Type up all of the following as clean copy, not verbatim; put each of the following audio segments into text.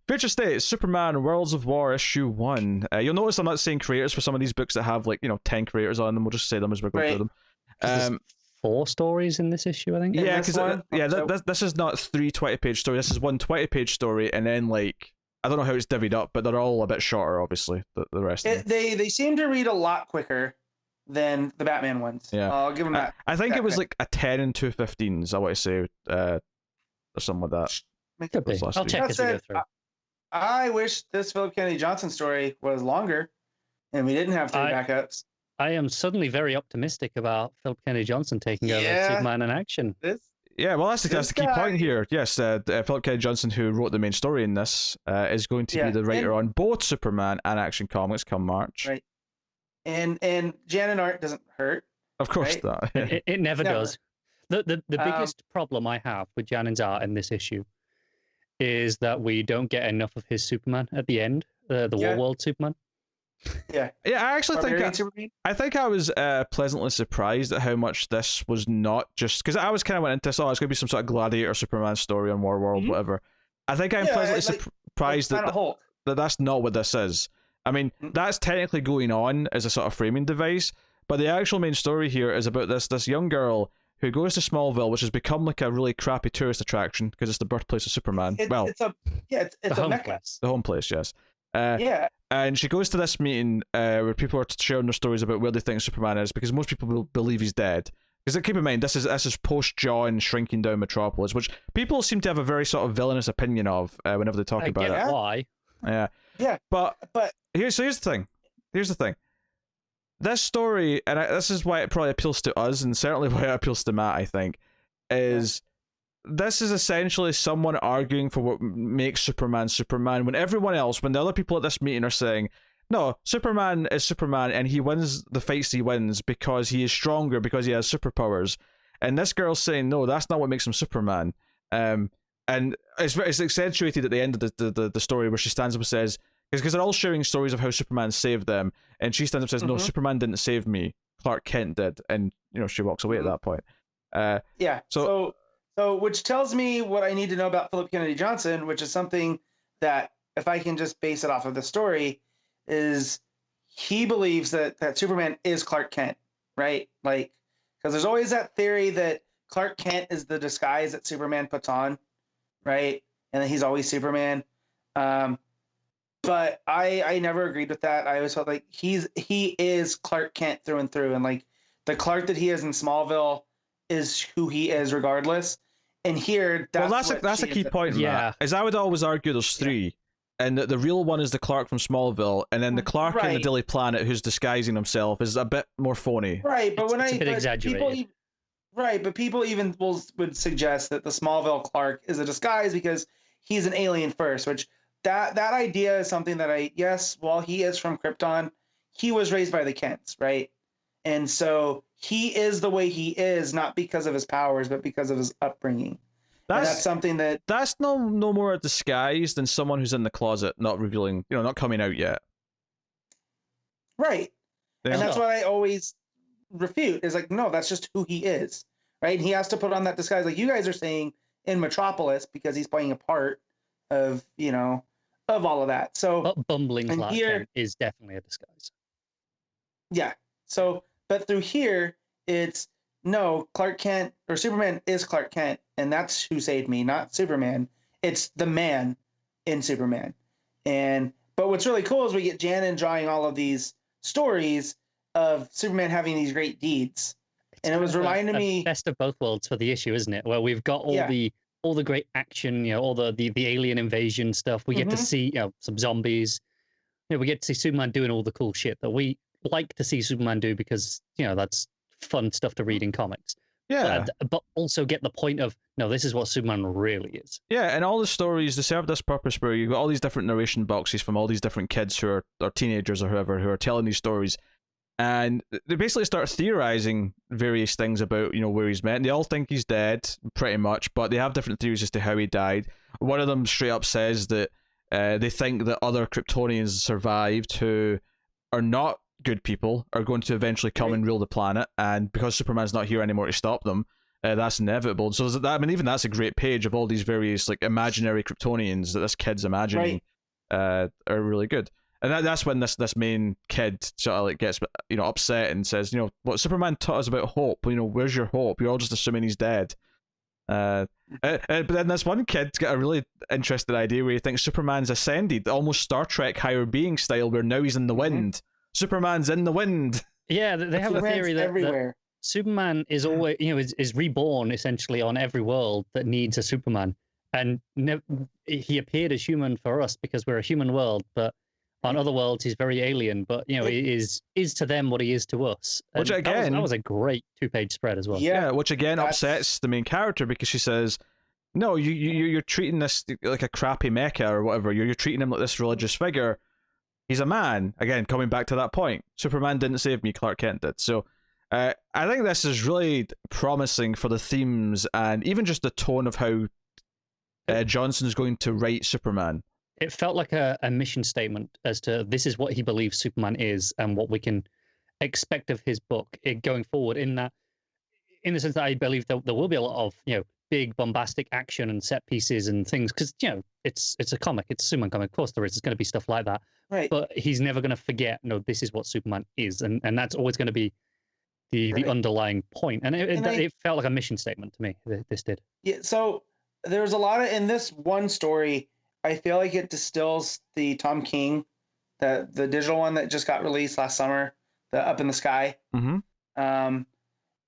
Future State, Superman, Worlds of War, issue 1. You'll notice I'm not saying creators for some of these books that have 10 creators on them. We'll just say them as we're going through them. 4 stories in this issue, I think. Yeah, because this is not 3 20-page stories. This is 1 20-page story, and then I don't know how it's divvied up, but they're all a bit shorter, obviously. The rest of them. They seem to read a lot quicker than the Batman ones. Yeah, I'll give them that. I think it was a 10 and 2 15s. I want to say, or something like that. Could be. I'll check as we go through. I wish this Philip Kennedy Johnson story was longer, and we didn't have 3 backups. I am suddenly very optimistic about Philip Kennedy Johnson taking over Superman in action. Yeah, well, that's the key point here. Yes, Philip Kennedy Johnson, who wrote the main story in this, is going to be the writer on both Superman and Action Comics come March. Right. And Jan art doesn't hurt. Of course not. It never does. The biggest problem I have with Janen's art in this issue is that we don't get enough of his Superman at the end, the War World Superman. Yeah. Yeah, I actually think I was pleasantly surprised at how much this was not just because I was kind of went into this, it's going to be some sort of Gladiator Superman story on War World, whatever. I think I'm pleasantly surprised that that's not what this is. I mean, that's technically going on as a sort of framing device, but the actual main story here is about this young girl who goes to Smallville, which has become a really crappy tourist attraction because it's the birthplace of Superman. It's a mecca. The home place, yes. And she goes to this meeting where people are sharing their stories about where they think Superman is, because most people will believe he's dead. Because keep in mind, this is post-John shrinking down Metropolis, which people seem to have a very sort of villainous opinion of whenever they talk about it. Why? Yeah. But here's the thing. Here's the thing. This story, and this is why it probably appeals to us, and certainly why it appeals to Matt, I think, is this is essentially someone arguing for what makes Superman Superman, when everyone else, when the other people at this meeting are saying, no, Superman is Superman and he wins the fights he wins because he is stronger, because he has superpowers. And this girl's saying, no, that's not what makes him Superman. And it's accentuated at the end of the story where she stands up and says, because they're all sharing stories of how Superman saved them, and she stands up and says, no, Superman didn't save me, Clark Kent did. And, she walks away at that point. So which tells me what I need to know about Philip Kennedy Johnson, which is something that, if I can just base it off of the story, is he believes that Superman is Clark Kent, right? Because there's always that theory that Clark Kent is the disguise that Superman puts on, right? And that he's always Superman. But I never agreed with that. I always felt like he is Clark Kent through and through, and the Clark that he is in Smallville is who he is regardless. And here, that's a key point. Is I would always argue there's 3, and that the real one is the Clark from Smallville, and then the Clark in the Daily Planet who's disguising himself is a bit more phony. Right, but it's a bit exaggerated. But people even would suggest that the Smallville Clark is a disguise because he's an alien first, which that idea is something that while he is from Krypton, he was raised by the Kents, right? And so he is the way he is, not because of his powers, but because of his upbringing. That's something that's no more a disguise than someone who's in the closet, not revealing, not coming out yet. Right. Yeah. And that's what I always refute is no, that's just who he is, right? And he has to put on that disguise, like you guys are saying, in Metropolis, because he's playing a part of, of all of that. So but bumbling Clark Kent is definitely a disguise. Yeah. So, but through here, it's no, Clark Kent or Superman is Clark Kent, and that's who saved me, not Superman. It's the man in Superman. But what's really cool is we get Janin drawing all of these stories of Superman having these great deeds. And it was reminding me best of both worlds for the issue, isn't it? Where we've got all the great action, all the alien invasion stuff. We get to see some zombies. We get to see Superman doing all the cool shit that we like to see Superman do because that's fun stuff to read in comics. Yeah, but also get the point of no, this is what Superman really is. Yeah, and all the stories they serve this purpose where you've got all these different narration boxes from all these different kids who are teenagers or whoever who are telling these stories, and they basically start theorizing various things about where he's met. And they all think he's dead, pretty much, but they have different theories as to how he died. One of them straight up says that they think that other Kryptonians survived who are not good people are going to eventually come and rule the planet, and because Superman's not here anymore to stop them, that's inevitable. So that, I mean, even that's a great page of all these various like imaginary Kryptonians that this kid's imagining, are really good. And that's when this main kid sort of like gets upset and says, what Superman taught us about hope. Where's your hope? You're all just assuming he's dead. But then this one kid's got a really interesting idea where he thinks Superman's ascended, almost Star Trek higher being style, where now he's in the wind. Superman's in the wind. Yeah, they have a theory that Superman is always, is reborn essentially on every world that needs a Superman, and he appeared as human for us because we're a human world, but on other worlds he's very alien. But he is to them what he is to us. And which again, that was a great 2-page spread as well. Yeah, which again upsets the main character because she says, "No, you're treating this like a crappy mecha or whatever. You're treating him like this religious figure. He's a man." Again, coming back to that point, Superman didn't save me, Clark Kent did. So I think this is really promising for the themes and even just the tone of how Johnson's going to write Superman. It felt like a mission statement as to this is what he believes Superman is and what we can expect of his book going forward. In the sense that I believe there will be a lot of big bombastic action and set pieces and things because it's a comic, it's a Superman comic. Of course there is. There's going to be stuff like that. Right. But he's never going to forget. No, this is what Superman is, and that's always going to be the underlying point. And it felt like a mission statement to me. This did. Yeah. So there's a lot in this one story. I feel like it distills the Tom King, the digital one that just got released last summer, the Up in the Sky,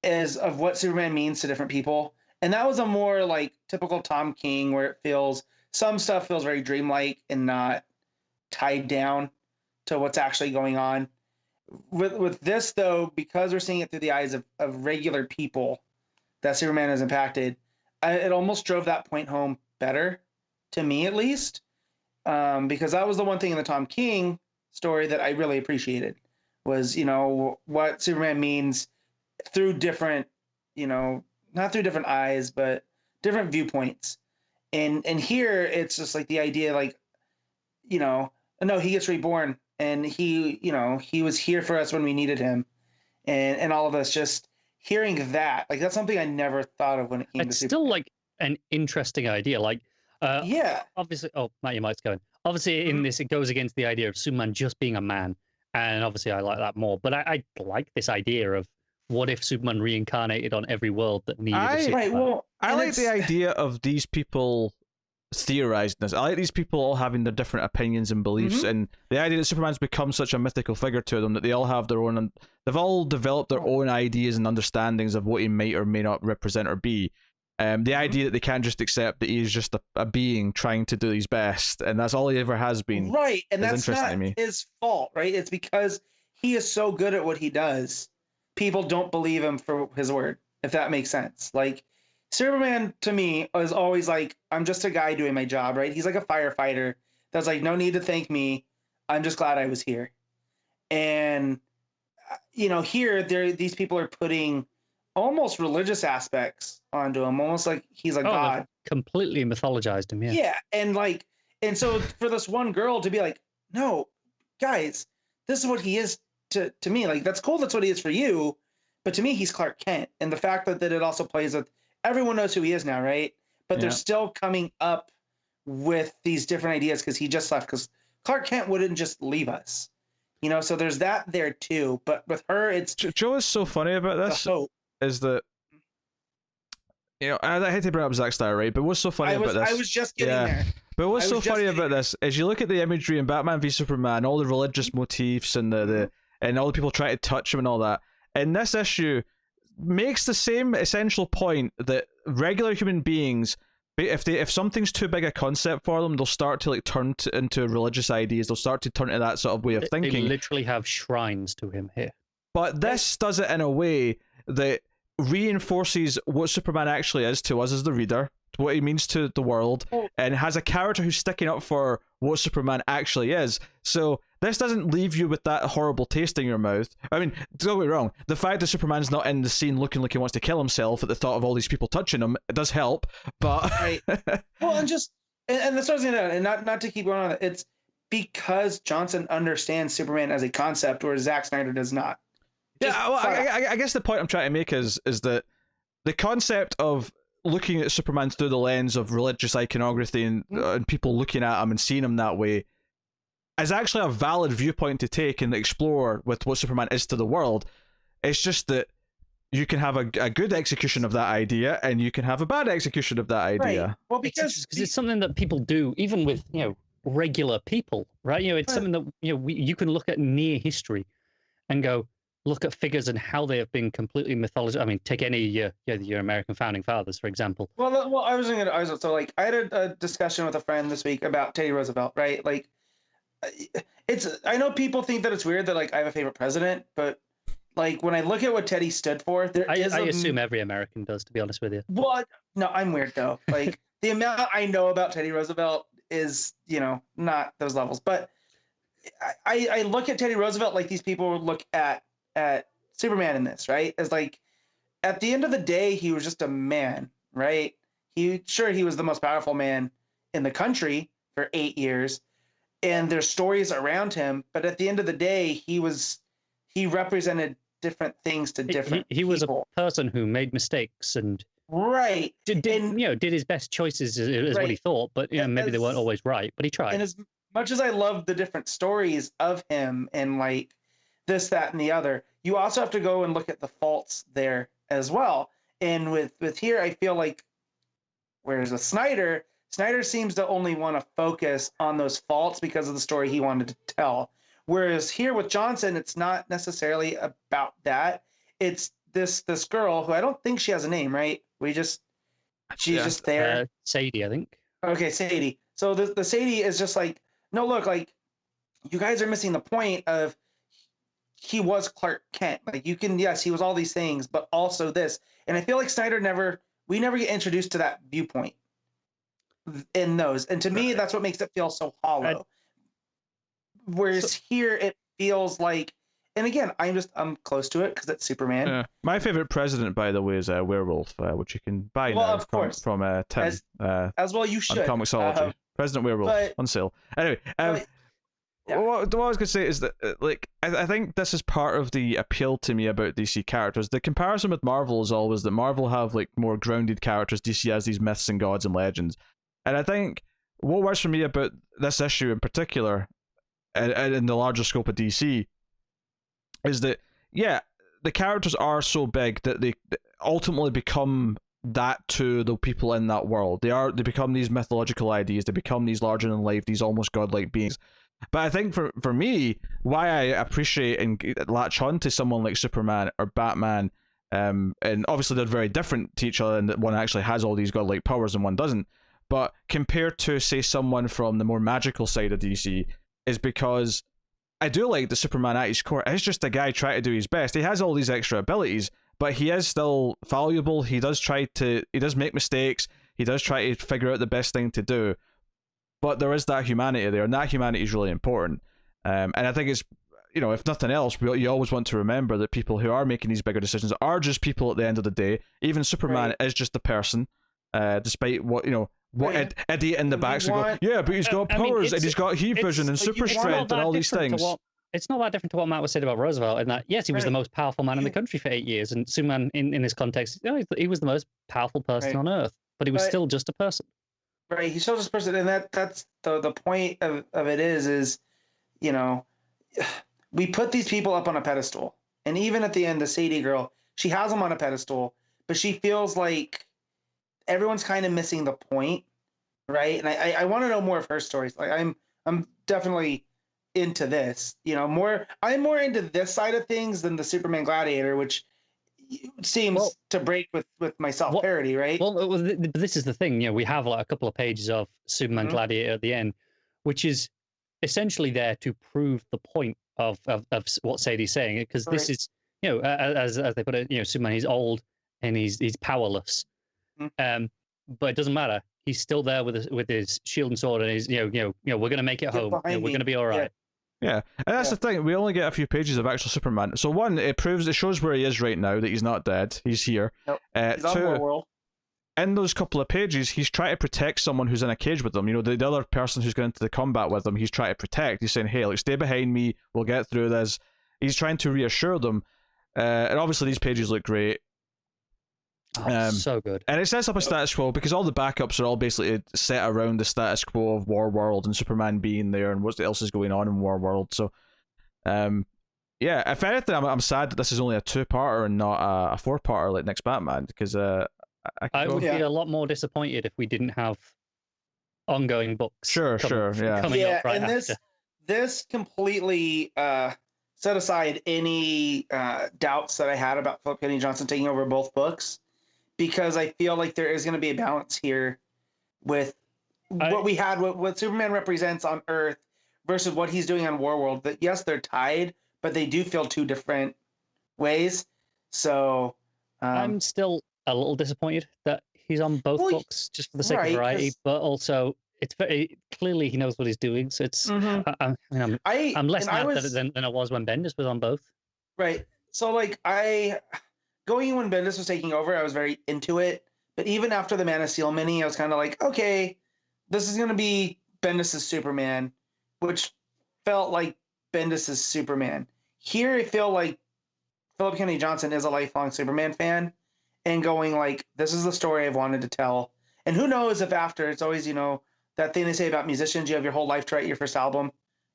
is of what Superman means to different people. And that was a more like typical Tom King where some stuff feels very dreamlike and not tied down to what's actually going on. With this though, because we're seeing it through the eyes of regular people that Superman has impacted, it almost drove that point home better. To me, at least, because that was the one thing in the Tom King story that I really appreciated was, what Superman means through different, not through different eyes, but different viewpoints. And here it's just like the idea, like, no, he gets reborn and he was here for us when we needed him. And all of us just hearing that, like, that's something I never thought of when it came to Superman. It's still like an interesting idea. Like, obviously, Matt, your mic's going. Obviously, in this, it goes against the idea of Superman just being a man, and obviously, I like that more. But I like this idea of what if Superman reincarnated on every world that needed a Superman. I like the idea of these people theorizing this. I like these people all having their different opinions and beliefs, and the idea that Superman's become such a mythical figure to them that they all have their own, and they've all developed their own ideas and understandings of what he might or may not represent or be. The idea that they can't just accept that he's just a being trying to do his best, and that's all he ever has been. Right, and that's not his fault, right? It's because he is so good at what he does. People don't believe him for his word, if that makes sense. Like, Superman, to me, is always like, I'm just a guy doing my job, right? He's like a firefighter that's like, no need to thank me. I'm just glad I was here. And, here, these people are putting almost religious aspects onto him, almost like he's a god. Completely mythologized him, yeah. Yeah, and so for this one girl to be like, no, guys, this is what he is to me. Like, that's cool, that's what he is for you, but to me, he's Clark Kent. And the fact that it also plays with, everyone knows who he is now, right? But they're still coming up with these different ideas because he just left, because Clark Kent wouldn't just leave us. So there's that there too. But with her, it's... Joe is so funny about this. Is that I hate to bring up Zack Snyder, right? But what's so funny about this? I was just getting there. But what's so funny about this is you look at the imagery in Batman v Superman, all the religious motifs and and all the people trying to touch him and all that. And this issue makes the same essential point that regular human beings, if something's too big a concept for them, they'll start to turn into religious ideas. They'll start to turn to that sort of way of thinking. They literally have shrines to him here. But this does it in a way that reinforces what Superman actually is to us as the reader, what he means to the world, and has a character who's sticking up for what Superman actually is. So this doesn't leave you with that horrible taste in your mouth. I mean, don't get me wrong, the fact that Superman's not in the scene looking like he wants to kill himself at the thought of all these people touching him, it does help, but... Right. Well, and that's what I was going to, and not to keep going on, it's because Johnson understands Superman as a concept, whereas Zack Snyder does not. I guess the point I'm trying to make is that the concept of looking at Superman through the lens of religious iconography and people looking at him and seeing him that way is actually a valid viewpoint to take and explore with what Superman is to the world. It's just that you can have a good execution of that idea and you can have a bad execution of that idea. Right. Well, because it's something that people do even with, regular people, right? It's something that, you can look at near history and go, look at figures and how they have been completely mythologized. I mean, take any your American founding fathers, for example. Well, I had a discussion with a friend this week about Teddy Roosevelt, right? Like, I know people think that it's weird that like I have a favorite president, but like when I look at what Teddy stood for, I assume every American does, to be honest with you. Well, no, I'm weird though. Like the amount I know about Teddy Roosevelt is, not those levels. But I look at Teddy Roosevelt like these people would look at Superman in this, right? As like at the end of the day, he was just a man, right? He was the most powerful man in the country for 8 years. And there's stories around him, but at the end of the day, he represented different things to different people. He was a person who made mistakes and did his best choices is what he thought, but maybe they weren't always right, but he tried. And as much as I love the different stories of him and like this, that, and the other, you also have to go and look at the faults there as well. And with here, I feel like whereas with Snyder seems to only want to focus on those faults because of the story he wanted to tell. Whereas here with Johnson, it's not necessarily about that. It's this girl who I don't think she has a name, right? She's just there. Sadie, I think. Okay, Sadie. So the Sadie is just like, no, look, like you guys are missing the point of he was Clark Kent. Like yes, he was all these things, but also this. And I feel like we never get introduced to that viewpoint in those, and to me that's what makes it feel so hollow. Whereas here it feels like, and again I'm close to it because it's Superman. My favorite president, by the way, is a Werewolf, which you can buy now from Tim, as well you should, on Comixology. President Werewolf on sale. Anyway, what I was going to say is that I think this is part of the appeal to me about DC characters. The comparison with Marvel is always that Marvel have like more grounded characters, DC has these myths and gods and legends. And I think what works for me about this issue in particular, and in the larger scope of DC, is that, the characters are so big that they ultimately become that to the people in that world. They become these mythological ideas, they become these larger than life, these almost godlike beings. But I think for me, why I appreciate and latch on to someone like Superman or Batman, and obviously they're very different to each other, and that one actually has all these godlike powers and one doesn't. But compared to, say, someone from the more magical side of DC, is because I do like the Superman at his core is just a guy trying to do his best. He has all these extra abilities, but he is still valuable. He does make mistakes. He does try to figure out the best thing to do. But there is that humanity there, and that humanity is really important. And I think it's, if nothing else, you always want to remember that people who are making these bigger decisions are just people at the end of the day. Even Superman is just a person, despite what, Eddie in the back go, but he's got powers and he's got heat vision and super strength and all these things. It's not that different to what Matt was saying about Roosevelt, in that, yes, he was the most powerful man in the country for 8 years, and Superman, in this context, he was the most powerful person on Earth, but he was still just a person. Right, he's still just a person, and that's the point of it is, we put these people up on a pedestal, and even at the end, the Sadie girl, she has them on a pedestal, but she feels like everyone's kind of missing the point, right? And I want to know more of her stories. Like I'm definitely into this, I'm more into this side of things than the Superman Gladiator, which seems to break with my self-parody, right? Well, this is the thing, we have like a couple of pages of Superman Gladiator at the end, which is essentially there to prove the point of what Sadie's saying, because this is, as they put it, Superman, he's old and he's powerless. But it doesn't matter. He's still there with his shield and sword, and he's we're gonna make it home. We're gonna be all right. Yeah, and that's the thing. We only get a few pages of actual Superman. So one, it shows where he is right now, that he's not dead. He's here. Nope. He's on the world. In those couple of pages, he's trying to protect someone who's in a cage with him. The other person who's going into the combat with him, he's trying to protect. He's saying, hey, stay behind me. We'll get through this. He's trying to reassure them. And obviously these pages look great. So good. And it sets up a status quo because all the backups are all basically set around the status quo of War World and Superman being there and what else is going on in War World. So, yeah, if anything, I'm sad that this is only a 2-parter and not a 4-parter like next Batman, because I would be a lot more disappointed if we didn't have ongoing books. Coming up right after. This completely set aside any doubts that I had about Philip Kennedy Johnson taking over both books, because I feel like there is going to be a balance here with what we had, what Superman represents on Earth versus what he's doing on Warworld. That yes, they're tied, but they do feel two different ways. So I'm still a little disappointed that he's on both books just for the sake of variety, but also it's very clearly he knows what he's doing. So it's I'm less mad than I was when Bendis was on both. Right. So like going when Bendis was taking over, I was very into it. But even after the Man of Steel mini, I was kind of like, okay, this is going to be Bendis' Superman, which felt like Bendis' Superman. Here, I feel like Philip Kennedy Johnson is a lifelong Superman fan and going like, this is the story I've wanted to tell. And who knows if after, it's always, that thing they say about musicians, you have your whole life to write your first album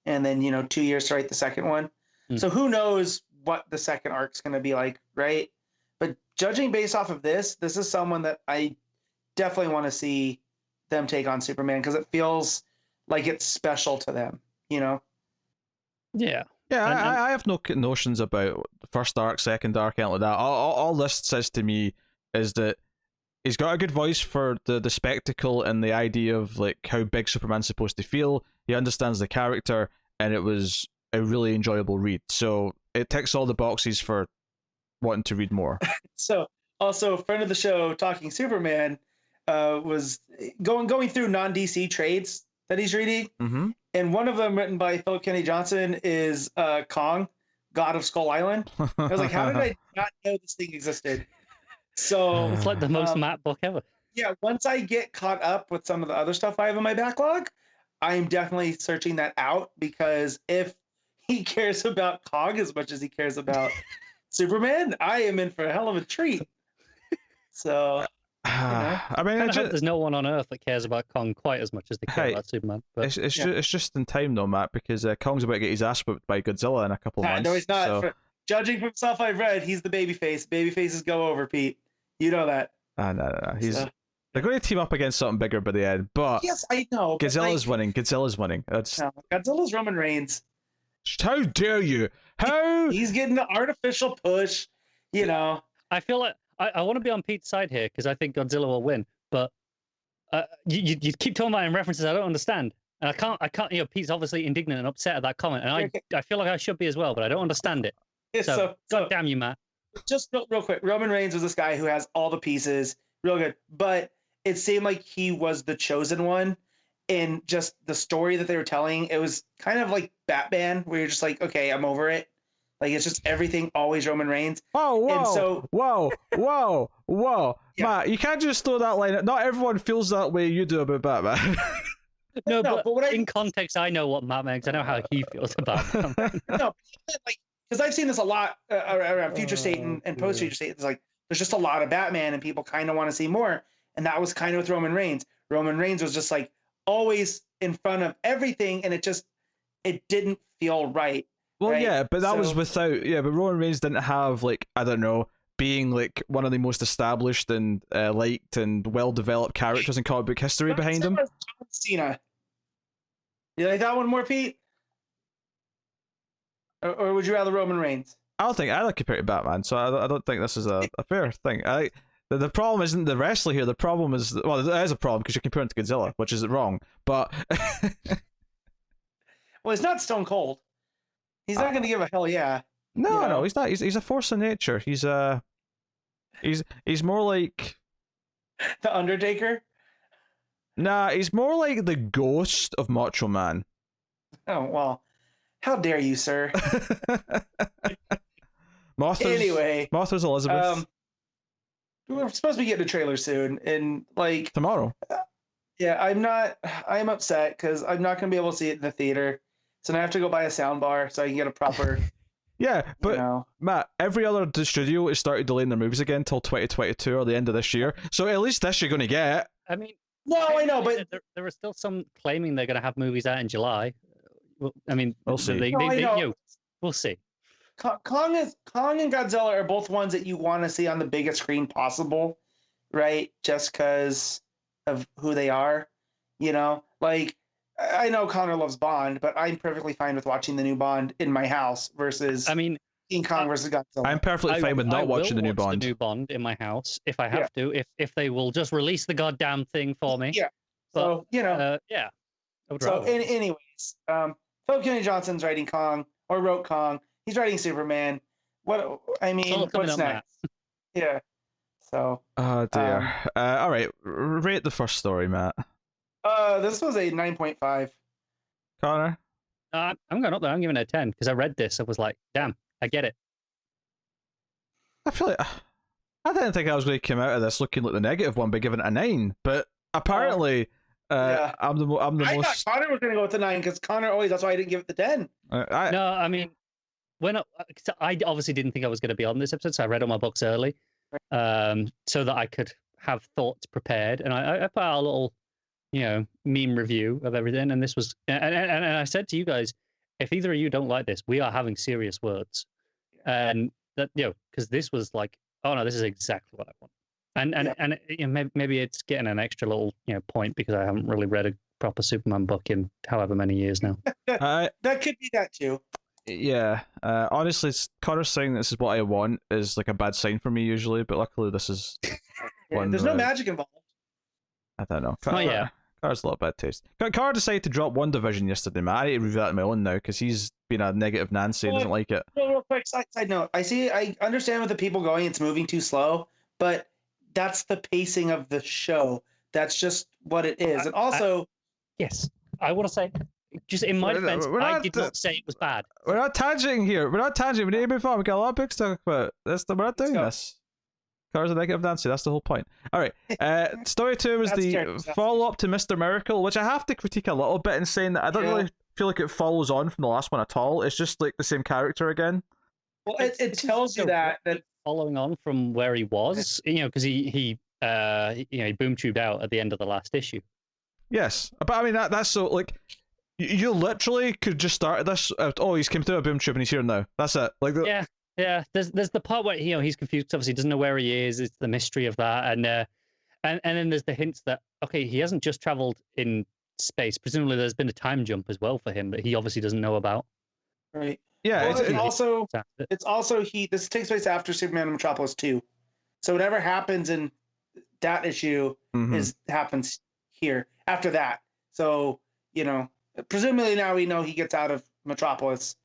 and then, 2 years to write the second one. So who knows what the second arc's going to be like, right? But judging based off of this is someone that I definitely want to see them take on Superman because it feels like it's special to them, Yeah. Yeah, I have no notions about the first arc, second arc, anything like that. All this says to me is that he's got a good voice for the spectacle and the idea of like how big Superman's supposed to feel. He understands the character, and it was a really enjoyable read. So it ticks all the boxes for wanting to read more. So also a friend of the show, Talking Superman, was going through non-DC trades that he's reading. Mm-hmm. And one of them written by Philip Kennedy Johnson is Kong, God of Skull Island. I was like, how did I not know this thing existed? So it's like the most Matt book ever. Yeah, once I get caught up with some of the other stuff I have in my backlog, I'm definitely searching that out, because if he cares about Kong as much as he cares about Superman, I am in for a hell of a treat. So, I mean, there's no one on Earth that cares about Kong quite as much as they care about Superman. But it's just in time though, Matt, because Kong's about to get his ass whipped by Godzilla in a couple of months. No, he's not. So... Judging from stuff I've read, he's the babyface. Babyfaces go over, Pete. You know that. No. They're going to team up against something bigger by the end, but yes, I know. Godzilla's winning. Godzilla's winning. Godzilla's Roman Reigns. How dare you? How he's getting the artificial push? I feel like I want to be on Pete's side here because I think Godzilla will win, but you keep talking about in references I don't understand, and I can't. Pete's obviously indignant and upset at that comment, and I feel like I should be as well, but I don't understand it. So God damn you, Matt. Just real quick, Roman Reigns was this guy who has all the pieces, real good, but it seemed like he was the chosen one. In just the story that they were telling, it was kind of like Batman, where you're just like, okay, I'm over it. Like, it's just everything always Roman Reigns. Whoa. Yeah. Matt, you can't just throw that line. Not everyone feels that way you do about Batman. No, but in context, I know what Matt makes. I know how he feels about Batman. No, because I've seen this a lot around Future State and Post Future State. It's like, there's just a lot of Batman, and people kind of want to see more. And that was kind of with Roman Reigns. Roman Reigns was just like always in front of everything, and it didn't feel right. Well, right? yeah, but that was without. Yeah, but Roman Reigns didn't have, like, I don't know, being like one of the most established and liked and well developed characters in comic book history behind him. John Cena. You like that one more, Pete? Or would you rather Roman Reigns? I like compared to Batman, so I don't think this is a fair thing. The problem isn't the wrestler here. The problem is, well, there is a problem because you're comparing to Godzilla, which is wrong. But well, it's not Stone Cold. He's not going to give a hell yeah. No, he's not. He's a force of nature. He's more like the Undertaker. Nah, he's more like the ghost of Macho Man. Oh well, how dare you, sir? Martha's Elizabeth. We're supposed to be getting a trailer soon, and like tomorrow. Yeah, I'm upset because I'm not going to be able to see it in the theater, so now I have to go buy a sound bar so I can get a proper Yeah, but Matt, every other studio has started delaying their movies again until 2022 or the end of this year. So at least this you're going to get. I mean, no, I know, but there are still some claiming they're going to have movies out in July. Well, I mean, we'll see. We'll see. Kong and Godzilla are both ones that you want to see on the biggest screen possible, right? Just because of who they are, Like, I know Connor loves Bond, but I'm perfectly fine with watching the new Bond in my house versus King Kong versus Godzilla. I'm perfectly fine with not watching the new Bond. The new Bond in my house if I have to, if they will just release the goddamn thing for me. Yeah. But, so, anyways, Philip Kennedy Johnson's writing Kong, or wrote Kong. He's writing Superman. What's next? Yeah. So. Oh dear. All right. Rate the first story, Matt. This was a 9.5. Connor. I'm going up there. I'm giving it a 10 because I read this. I was like, damn, I get it. I feel like I didn't think I was going to come out of this looking like the negative one by giving it a 9, but apparently. I'm the most. I thought Connor was going to go with the 9 because Connor always. That's why I didn't give it the 10. No, I mean, I obviously didn't think I was going to be on this episode, so I read all my books early, so that I could have thoughts prepared, and I put out a little, meme review of everything, and this was, and I said to you guys, if either of you don't like this, we are having serious words, and that because this was like, oh no, this is exactly what I want. And maybe it's getting an extra little point because I haven't really read a proper Superman book in however many years now. That could be that too. Yeah. Honestly, Connor's saying this is what I want is like a bad sign for me usually, but luckily this is one. There's no magic involved. I don't know. Connor's a lot of bad taste. Connor decided to drop WandaVision yesterday, man. I need to review that on my own now because he's been a negative Nancy and doesn't like it. Real quick side note. I understand with the people going, it's moving too slow, but that's the pacing of the show. That's just what it is. And also... yes, I want to say, just in my defense, I did not say it was bad. We're not tangenting here. We need to move on. We've got a lot of books to talk about. We're not doing this. Cars a negative Nancy. That's the whole point. All right. Story 2 was the follow-up to Mr. Miracle, which I have to critique a little bit in saying that I don't really feel like it follows on from the last one at all. It's just like the same character again. Well, it tells you that following on from where he was, because he boom tubed out at the end of the last issue. Yes, but I mean that's so like you literally could just start this. He's come through a boom tube and he's here now. That's it. Like yeah. There's the part where he's confused. Obviously, doesn't know where he is. It's the mystery of that, and then there's the hints that he hasn't just traveled in space. Presumably, there's been a time jump as well for him that he obviously doesn't know about. Right. Yeah, well, it's also this takes place after Superman Metropolis 2. So whatever happens in that issue happens here after that. So, presumably now we know he gets out of Metropolis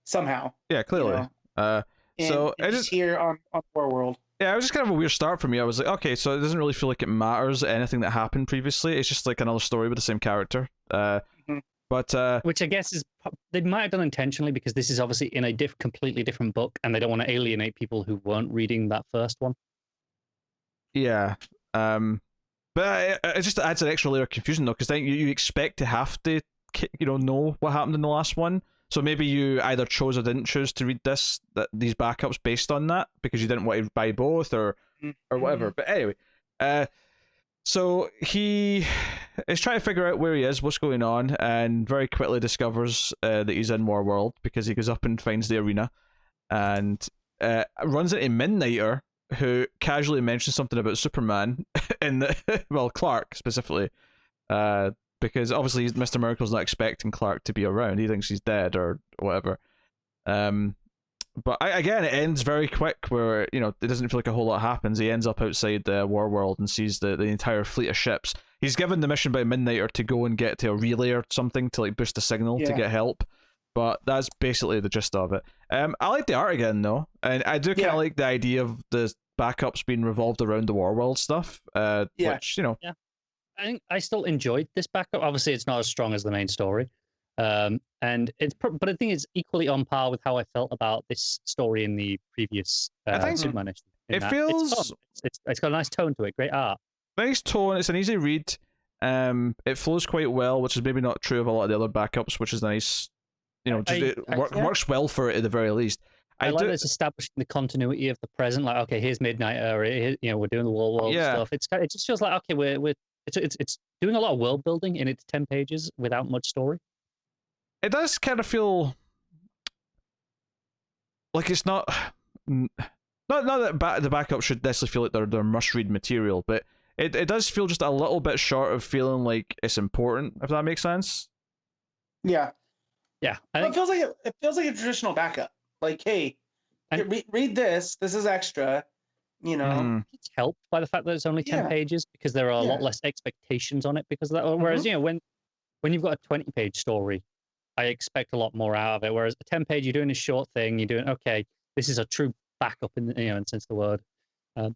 somehow. Yeah, clearly. So it's just here on War World. Yeah, it was just kind of a weird start for me. I was like, okay, so it doesn't really feel like it matters anything that happened previously. It's just like another story with the same character. But which I guess is they might have done intentionally because this is obviously in a completely different book, and they don't want to alienate people who weren't reading that first one. Yeah, but it just adds an extra layer of confusion though, because then you expect to have to know what happened in the last one. So maybe you either chose or didn't choose to read these backups based on that because you didn't want to buy both or whatever. But anyway, so he is trying to figure out where he is, what's going on, and very quickly discovers that he's in Warworld because he goes up and finds the arena and runs into Midnighter, who casually mentions something about Superman Clark specifically, because obviously Mr. Miracle's not expecting Clark to be around. He thinks he's dead or whatever. But again, it ends very quick where, it doesn't feel like a whole lot happens. He ends up outside the Warworld and sees the entire fleet of ships. He's given the mission by Midnighter to go and get to a relay or something to like boost the signal to get help. But that's basically the gist of it. I like the art again though, and I do kind of like the idea of the backups being revolved around the Warworld stuff. Which I think I still enjoyed this backup. Obviously, it's not as strong as the main story. And but I think it's equally on par with how I felt about this story in the previous Superman issue. It feels it's got a nice tone to it, great art. Nice tone. It's an easy read. It flows quite well, which is maybe not true of a lot of the other backups, which is nice. It works well for it at the very least. I like that it's establishing the continuity of the present. Like, okay, here's Midnighter. We're doing the world stuff. It just feels like okay, it's doing a lot of world building in its 10 pages without much story. It does kind of feel like it's not that the backup should necessarily feel like they're must-read material, but it does feel just a little bit short of feeling like it's important, if that makes sense. Yeah. It feels like a traditional backup. Like, hey, read this. This is extra. It's helped by the fact that it's only 10 pages because there are a lot less expectations on it because of that. Whereas when you've got a 20-page story, I expect a lot more out of it. Whereas a 10-page, you're doing a short thing. You're doing okay. This is a true backup in in sense of the word. I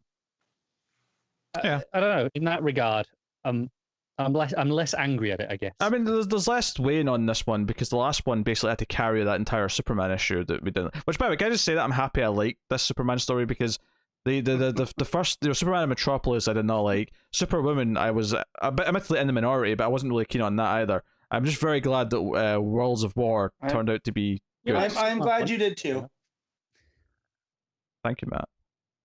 don't know. In that regard, I'm less angry at it, I guess. I mean, there's less weighing on this one because the last one basically had to carry that entire Superman issue that we did. Which, by the way, can I just say that I'm happy I like this Superman story because the first Superman in Metropolis I did not like. Superwoman I was a bit admittedly in the minority, but I wasn't really keen on that either. I'm just very glad that Worlds of War turned out to be good. I'm glad you did too. Thank you, Matt.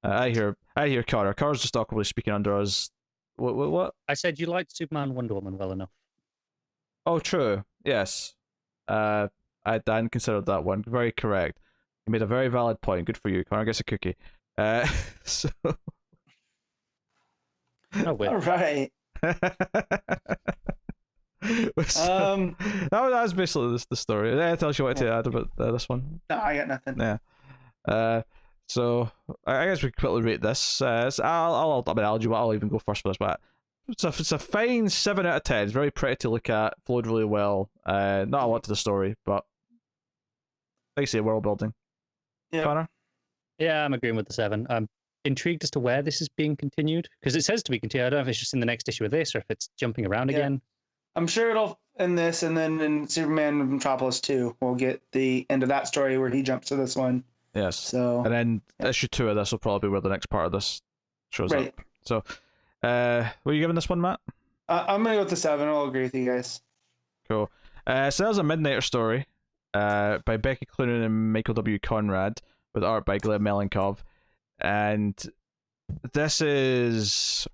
I hear Carter. Carter's just awkwardly speaking under us. What? I said you liked Superman and Wonder Woman well enough. Oh, true. Yes. I hadn't considered that one. Very correct. You made a very valid point. Good for you. Connor gets a cookie. So. Oh, wait. All right. So, that was basically the story. Anything else you wanted to add about this one? No, I got nothing. Yeah. So I guess we can quickly rate this. I'll even go first for this, but it's a fine 7 out of 10. It's very pretty to look at, flowed really well. Not a lot to the story, but like I say, world building. Yeah. Connor? Yeah, I'm agreeing with the 7. I'm intrigued as to where this is being continued because it says to be continued. I don't know if it's just in the next issue of this or if it's jumping around again. I'm sure it'll end this, and then in Superman Metropolis 2, we'll get the end of that story where he jumps to this one. Yes. So, and then issue 2 of this will probably be where the next part of this shows up. So, what are you giving this one, Matt? I'm gonna go with the 7. I'll agree with you guys. Cool. So there's a Midnighter story, by Becky Cloonan and Michael W. Conrad, with art by Gleb Melenkov, and this is.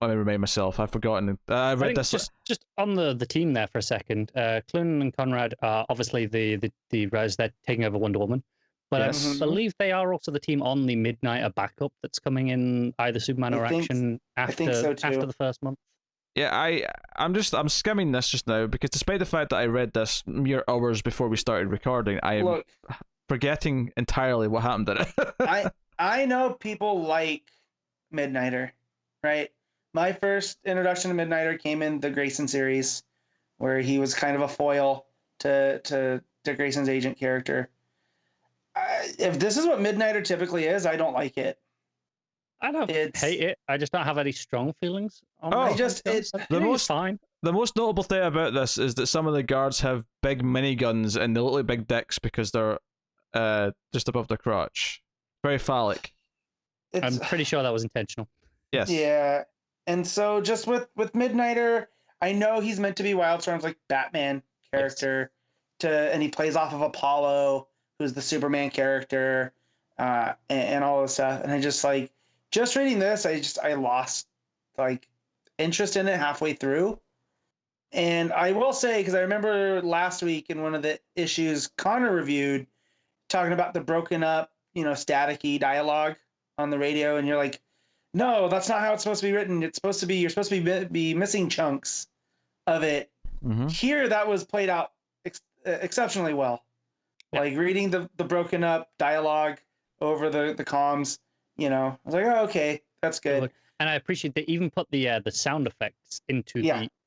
Let me remind myself. I've forgotten. I read this. Just on the team there for a second. Cloonan and Conrad are obviously the writers that taking over Wonder Woman, but I believe they are also the team on the Midnighter backup that's coming in either Superman or Action after the first month. Yeah, I'm skimming this just now because despite the fact that I read this mere hours before we started recording, I am forgetting entirely what happened in it. I know people like Midnighter, right? My first introduction to Midnighter came in the Grayson series, where he was kind of a foil to Dick Grayson's agent character. If this is what Midnighter typically is, I don't like it. I don't hate it. I just don't have any strong feelings on it. The most notable thing about this is that some of the guards have big miniguns and they look like big dicks because they're just above their crotch. Very phallic. I'm pretty sure that was intentional. Yes. Yeah. And so just with Midnighter, I know he's meant to be Wildstorm's like Batman character, and he plays off of Apollo, who's the Superman character, and all this stuff. And I just reading this, I lost interest in it halfway through. And I will say, because I remember last week in one of the issues Connor reviewed, talking about the broken up, staticky dialogue on the radio, and you're like, no, that's not how it's supposed to be written. It's supposed to be, you're supposed to be missing chunks of it. Mm-hmm. Here, that was played out exceptionally well. Yeah. Like reading the broken up dialogue over the comms, I was like, oh, okay, that's good. And I appreciate they even put the sound effects into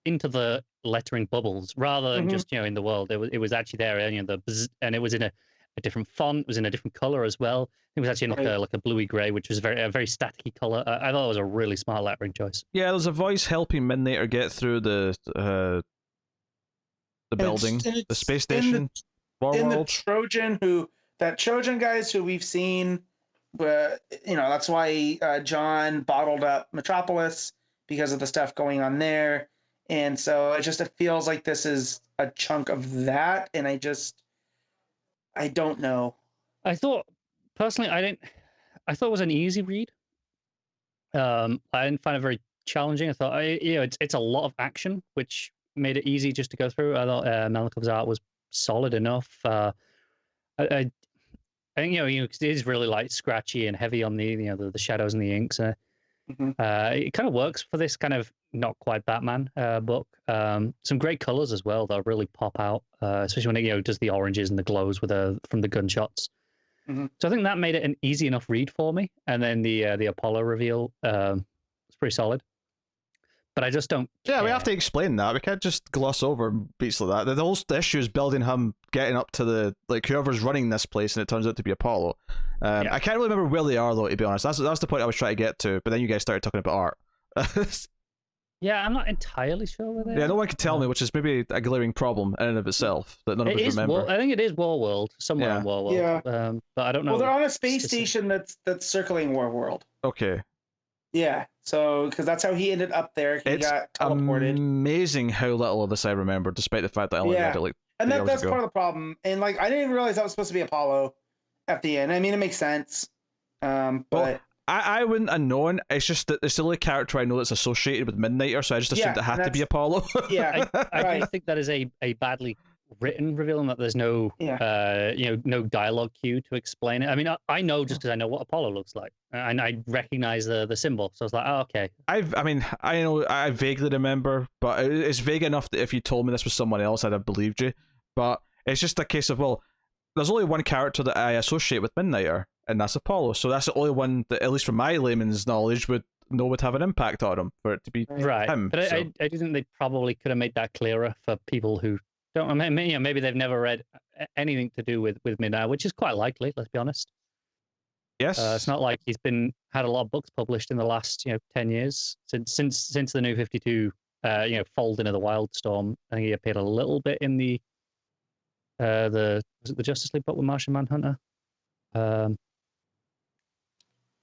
the lettering bubbles rather than just in the world. It was actually there, and it was in a different font. It was in a different color as well. It was actually in like a bluey gray, which was a very staticky color. I thought it was a really smart lettering choice. Yeah, there's a voice helping Midnighter get through the building, the space station, the Trojan guys who we've seen. That's why John bottled up Metropolis because of the stuff going on there, and so it feels like this is a chunk of that, and I don't know. I thought personally, I thought it was an easy read. I didn't find it very challenging. I thought, it's a lot of action, which made it easy just to go through. I thought Melikov's art was solid enough. I think it is really like scratchy and heavy on the shadows and the inks. It kind of works for this kind of not quite Batman book. Some great colors as well that really pop out, especially when it does the oranges and the glows from the gunshots. So I think that made it an easy enough read for me. And then the Apollo reveal was pretty solid. But I just don't care. Yeah, we have to explain that. We can't just gloss over beats like that. The whole issue is building him getting up to whoever's running this place, and it turns out to be Apollo. I can't really remember where they are, though, to be honest. That's the point I was trying to get to, but then you guys started talking about art. Yeah, I'm not entirely sure where they are. Yeah, no one can tell me, which is maybe a glaring problem in and of itself that none of us remember. I think it is Warworld, somewhere on Warworld. Yeah. But I don't know. Well, they're on a space station that's circling Warworld. Okay. Yeah, so because that's how he ended up there. He got teleported. Amazing how little of this I remember, despite the fact that I only read it and that's part of the problem. And I didn't even realize that was supposed to be Apollo at the end. I mean, it makes sense. But I wouldn't have known. It's just that it's the only character I know that's associated with Midnighter, so I just assumed it had to be Apollo. Yeah, I do think that is a badly written reveal, and that there's no no dialogue cue to explain it. I mean, I know just because I know what Apollo looks like, and I recognize the symbol, so I was like, oh, okay. I know I vaguely remember, but it's vague enough that if you told me this was someone else, I'd have believed you. But it's just a case of, well, there's only one character that I associate with Midnighter, and that's Apollo. So that's the only one that, at least from my layman's knowledge, would have an impact on him for it to be him. But I do think they probably could have made that clearer for people who don't. Maybe they've never read anything to do with Midnight, which is quite likely. Let's be honest. Yes, it's not like he's had a lot of books published in the last 10 years since the New 52 fold into the Wildstorm. I think he appeared a little bit in the Justice League book with Martian Manhunter.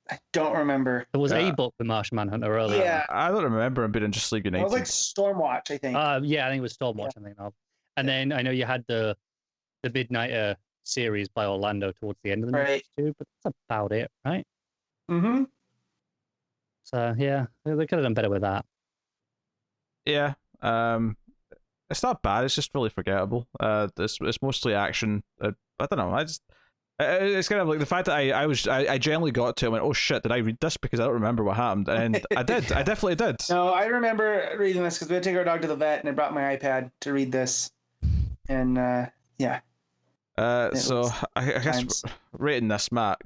I don't remember. There was a book with Martian Manhunter earlier. Yeah, I don't remember him being in Justice League United. It was like Stormwatch, I think. Yeah, I think it was Stormwatch. I'm thinking of. And then I know you had the Midnighter series by Orlando towards the end of the movie too, but that's about it, right? Mm-hmm. So yeah, they could have done better with that. Yeah. It's not bad. It's just really forgettable. It's mostly action. I don't know. It's kind of like the fact that I generally got to it and went, oh shit, did I read this? Because I don't remember what happened. And I did. I definitely did. No, I remember reading this because we had to take our dog to the vet and I brought my iPad to read this. And yeah. So I guess rating this, Matt.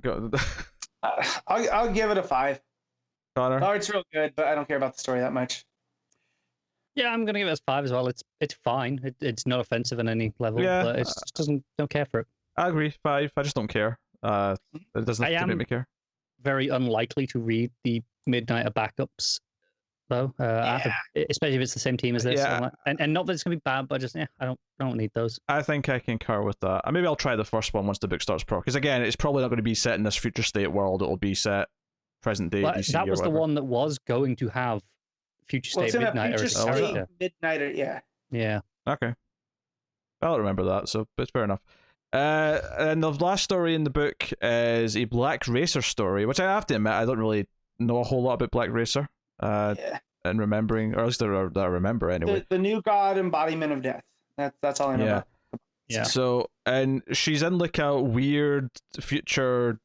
I'll give it a 5. Connor? Oh, it's real good, but I don't care about the story that much. Yeah, I'm gonna give it a 5 as well. It's fine. It's not offensive on any level, but it just don't care for it. I agree, 5. I just don't care. It doesn't make me care. Very unlikely to read the Midnighter backups, though. Especially if it's the same team as this. Yeah. And not that it's gonna be bad, but just I don't need those. I think I concur with that. Maybe I'll try the first one once the book starts because again, it's probably not going to be set in this future state world. It'll be set present day. DC that was the one that was going to have future state Midnighter as a character. Midnighter, yeah. Yeah. Okay. I don't remember that, so it's fair enough. And the last story in the book is a Black Racer story, which I have to admit I don't really know a whole lot about Black Racer. And remembering, or at least that I remember anyway. The new god embodiment of death. That's all I know about. Yeah. So, and she's in like a weird future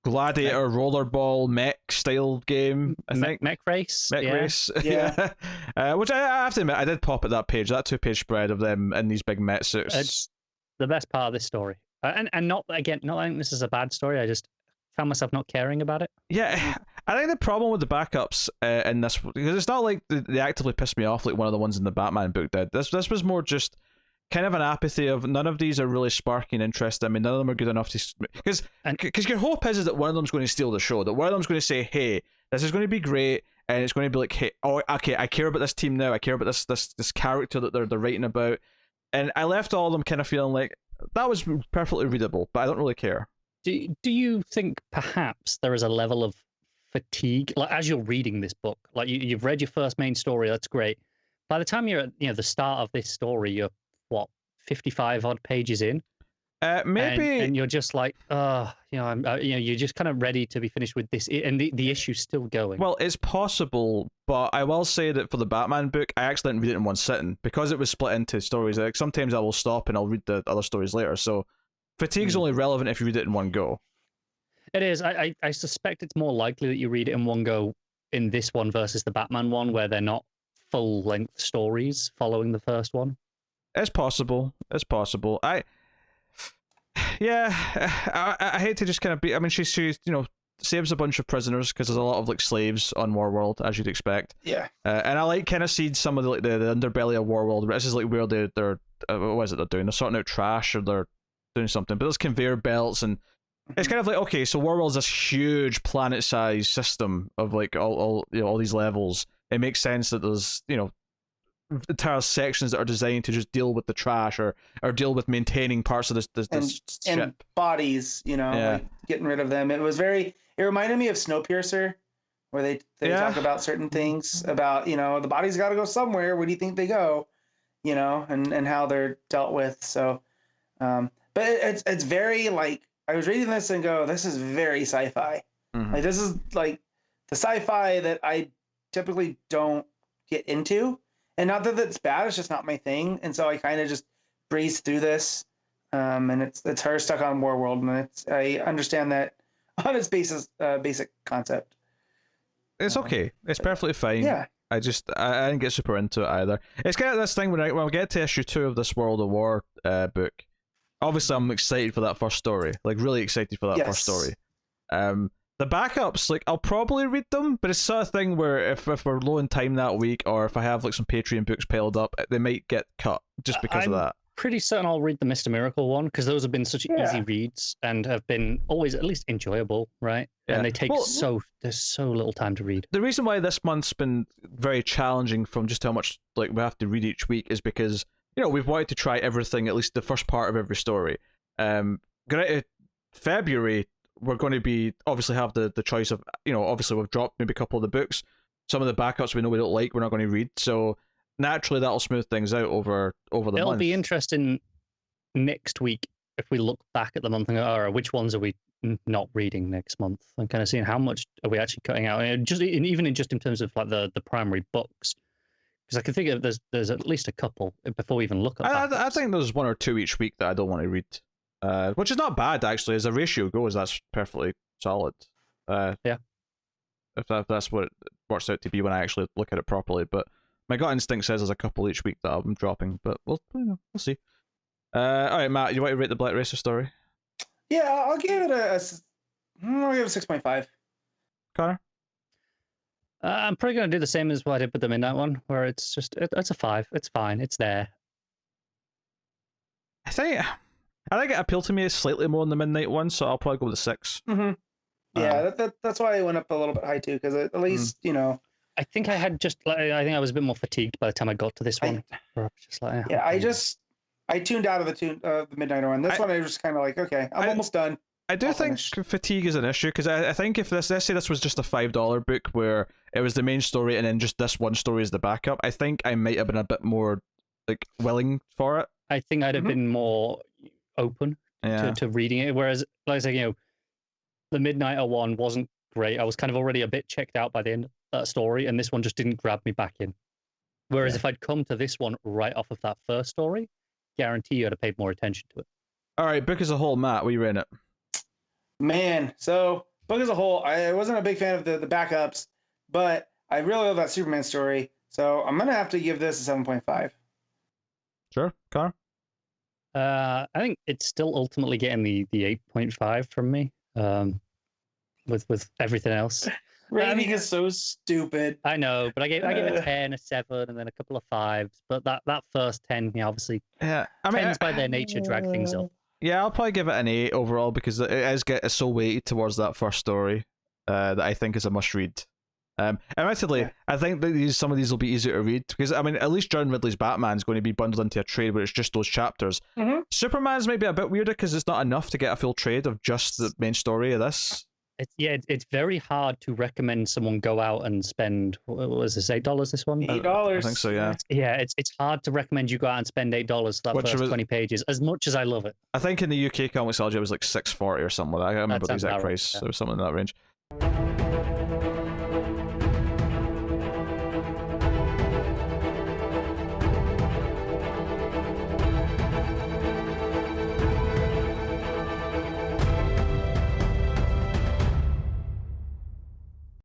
gladiator rollerball mech style game, I think. Mech race. Race. Yeah. Which I have to admit, I did pop at that 2-page spread of them in these big mech suits. It's the best part of this story. And not I think this is a bad story. I just found myself not caring about it. Yeah. I think the problem with the backups in this, because it's not like they actively pissed me off like one of the ones in the Batman book did. This was more just kind of an apathy of none of these are really sparking interest. I mean, none of them are good enough to... Because your hope is that one of them's going to steal the show, that one of them's going to say, hey, this is going to be great, and it's going to be like, hey, oh, okay, I care about this team now, I care about this character that they're writing about. And I left all of them kind of feeling like, that was perfectly readable, but I don't really care. Do you think perhaps there is a level of fatigue, like as you're reading this book, like you've read your first main story, that's great. By the time you're at the start of this story, you're 55 odd pages in. Maybe, and you're just like, you're just kind of ready to be finished with this, and the issue's still going. Well, it's possible, but I will say that for the Batman book, I actually didn't read it in one sitting because it was split into stories. Like sometimes I will stop and I'll read the other stories later. So fatigue's only relevant if you read it in one go. It is. I suspect it's more likely that you read it in one go in this one versus the Batman one, where they're not full-length stories following the first one. It's possible. It's possible. I hate to just kind of be. I mean, she saves a bunch of prisoners because there's a lot of like slaves on Warworld, as you'd expect. Yeah. And I like kind of seeing some of the underbelly of Warworld. This is like where they're what is it they're doing? They're sorting out trash or they're doing something. But there's conveyor belts and it's kind of like, okay, so Warworld's this huge planet-sized system of like all these levels. It makes sense that there's entire sections that are designed to just deal with the trash or deal with maintaining parts of this ship. And bodies, like getting rid of them. It reminded me of Snowpiercer, where they talk about certain things about, the bodies got to go somewhere. Where do you think they go? And how they're dealt with. So, but it's very like, I was reading this and go, this is very sci-fi. Mm-hmm. Like this is like the sci-fi that I typically don't get into. And not that it's bad, it's just not my thing. And so I kind of just breeze through this. And it's her stuck on Warworld, and I understand that on its basic concept. It's okay. It's perfectly fine. Yeah. I didn't get super into it either. It's kind of this thing when we get to issue 2 of this World of War book. Obviously, I'm excited for that first story. Like, really excited for that first story. The backups, like, I'll probably read them, but it's sort of thing where if we're low in time that week, or if I have like some Patreon books piled up, they might get cut just because of that. Pretty certain I'll read the Mr. Miracle one, because those have been such easy reads and have been always at least enjoyable, right? Yeah. And they take there's so little time to read. The reason why this month's been very challenging from just how much like we have to read each week is because we've wanted to try everything, at least the first part of every story. Going into February, we're going to be obviously have the choice of obviously we've dropped maybe a couple of the books. Some of the backups we know we don't like, we're not going to read. So naturally that'll smooth things out over the month. It'll be interesting next week if we look back at the month and go, all right, which ones are we not reading next month, and kind of seeing how much are we actually cutting out, and even in terms of like the primary books, because I can think of there's at least a couple before we even look at. I think there's 1 or 2 each week that I don't want to read, which is not bad actually. As a ratio goes, that's perfectly solid. If that's what it works out to be when I actually look at it properly, but my gut instinct says there's a couple each week that I'm dropping, but we'll see. All right, Matt, you want to rate the Black Racer story? Yeah, I'll give it a 6.5. Connor? I'm probably going to do the same as what I did with the Midnight one, where it's just it's a 5. It's fine. It's there. I think it appealed to me slightly more than the Midnight one, so I'll probably go with a 6. Mm-hmm. Yeah, that's why I went up a little bit high too, because at least I think I had I think I was a bit more fatigued by the time I got to this one. I tuned out of the Midnight one. This one I was just kind of like, okay, I'm almost done. I do think fatigue is an issue, because I think if let's say this was just a $5 book where it was the main story and then just this one story is the backup, I think I might have been a bit more like willing for it. I think I'd have been more open to reading it. Whereas, like I said, the Midnighter one wasn't great. I was kind of already a bit checked out by the end of that story, and this one just didn't grab me back in. Whereas if I'd come to this one right off of that first story, guarantee you I'd have paid more attention to it. All right, book as a whole, Matt, what are you rating it? Man, so book as a whole, I wasn't a big fan of the backups, but I really love that Superman story, so I'm gonna have to give this a 7.5. Sure, Connor? I think it's still ultimately getting the 8.5 from me. With everything else. Rating is so stupid. I know, but I gave a 10, a 7, and then a couple of 5s. But that first 10, obviously, 10s by their nature drag things up. Yeah, I'll probably give it an 8 overall, because it's so weighted towards that first story that I think is a must read. Admittedly, I think that some of these will be easier to read, because at least John Ridley's Batman's going to be bundled into a trade where it's just those chapters. Mm-hmm. Superman's maybe a bit weirder because it's not enough to get a full trade of just the main story of this. It's very hard to recommend someone go out and spend, what was this, $8 this one? $8. I think so, yeah. Yeah, it's hard to recommend you go out and spend $8 for that first 20 pages, as much as I love it. I think in the UK Comicsology it was like $6.40 or something like that. I can't remember the exact price. Yeah. There was something in that range.